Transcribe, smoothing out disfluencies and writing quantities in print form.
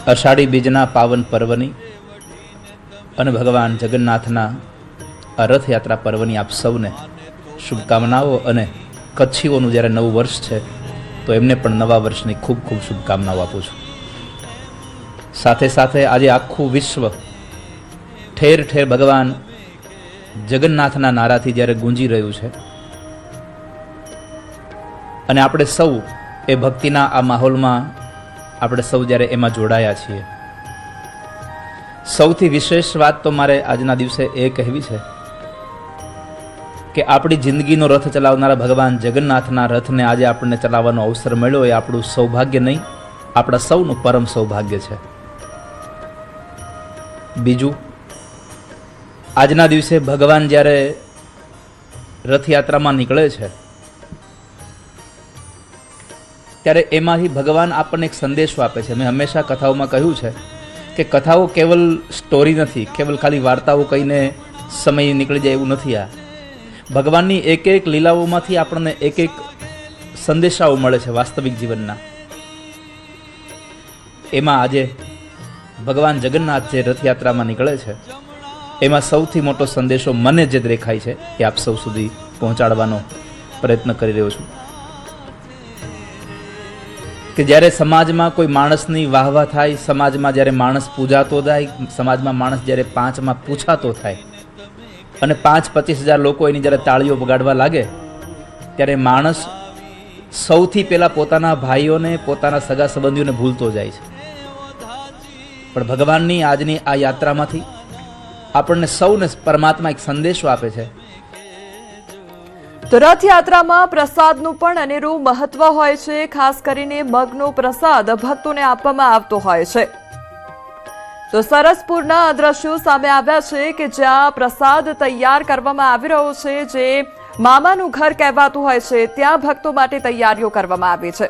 અષાઢી બીજના પાવન પર્વની અને ભગવાન જગન્નાથના રથયાત્રા પર્વની આપ સૌને શુભકામનાઓ, અને કચ્છીઓનું જ્યારે નવું વર્ષ છે તો એમને પણ નવા વર્ષની ખૂબ ખૂબ શુભકામનાઓ આપું છું. સાથે સાથે આજે આખું વિશ્વ ઠેર ઠેર ભગવાન જગન્નાથના નારાથી જ્યારે ગુંજી રહ્યું છે અને આપણે સૌ એ ભક્તિના આ માહોલમાં આપણે સૌ જ્યારે એમાં જોડાયા છીએ, સૌથી વિશેષ વાત તો મારે આજના દિવસે એ કહેવી છે કે આપણી જિંદગીનો રથ ચલાવનારા ભગવાન જગન્નાથના રથને આજે આપણને ચલાવવાનો અવસર મળ્યો એ આપણું સૌભાગ્ય નહીં, આપણા સૌનું પરમ સૌભાગ્ય છે. બીજું, આજના દિવસે ભગવાન જ્યારે રથયાત્રામાં નીકળે છે ત્યારે એમાંથી ભગવાન આપણને એક સંદેશો આપે છે. મેં હંમેશા કથાઓમાં કહ્યું છે કે કથાઓ કેવલ સ્ટોરી નથી, કેવલ ખાલી વાર્તાઓ કહીને સમય નીકળી જાય એવું નથી. આ ભગવાનની એક એક લીલાઓમાંથી આપણને એક એક સંદેશાઓ મળે છે વાસ્તવિક જીવનના. એમાં આજે ભગવાન જગન્નાથ જે રથયાત્રામાં નીકળે છે એમાં સૌથી મોટો સંદેશો મને જે દેખાય છે એ આપ સૌ સુધી પહોંચાડવાનો પ્રયત્ન કરી રહ્યો છું કે જ્યારે સમાજમાં કોઈ માણસની વાહવા થાય, સમાજમાં જ્યારે માણસ પૂજાતો થાય, સમાજમાં માણસ જ્યારે પાંચમાં પૂછાતો થાય અને 5-25 હજાર લોકો એની જ્યારે તાળીઓ વગાડવા લાગે ત્યારે માણસ સૌથી પહેલાં પોતાના ભાઈઓને, પોતાના સગા સંબંધીઓને ભૂલતો જાય છે. પણ ભગવાનની આજની આ યાત્રામાંથી આપણને સૌને પરમાત્મા એક સંદેશો આપે છે. તો રથયાત્રામાં પ્રસાદનું પણ અનેરું મહત્વ હોય છે. ખાસ કરીને મગનો પ્રસાદ ભક્તોને આપવામાં આવતો હોય છે. તો સરસપુરના દ્રશ્યો સામે આવ્યા છે કે જ્યાં પ્રસાદ તૈયાર કરવામાં આવી રહ્યો છે, જે મામાનું ઘર કહેવાતું હોય છે, ત્યાં ભક્તો માટે તૈયારીઓ કરવામાં આવી છે.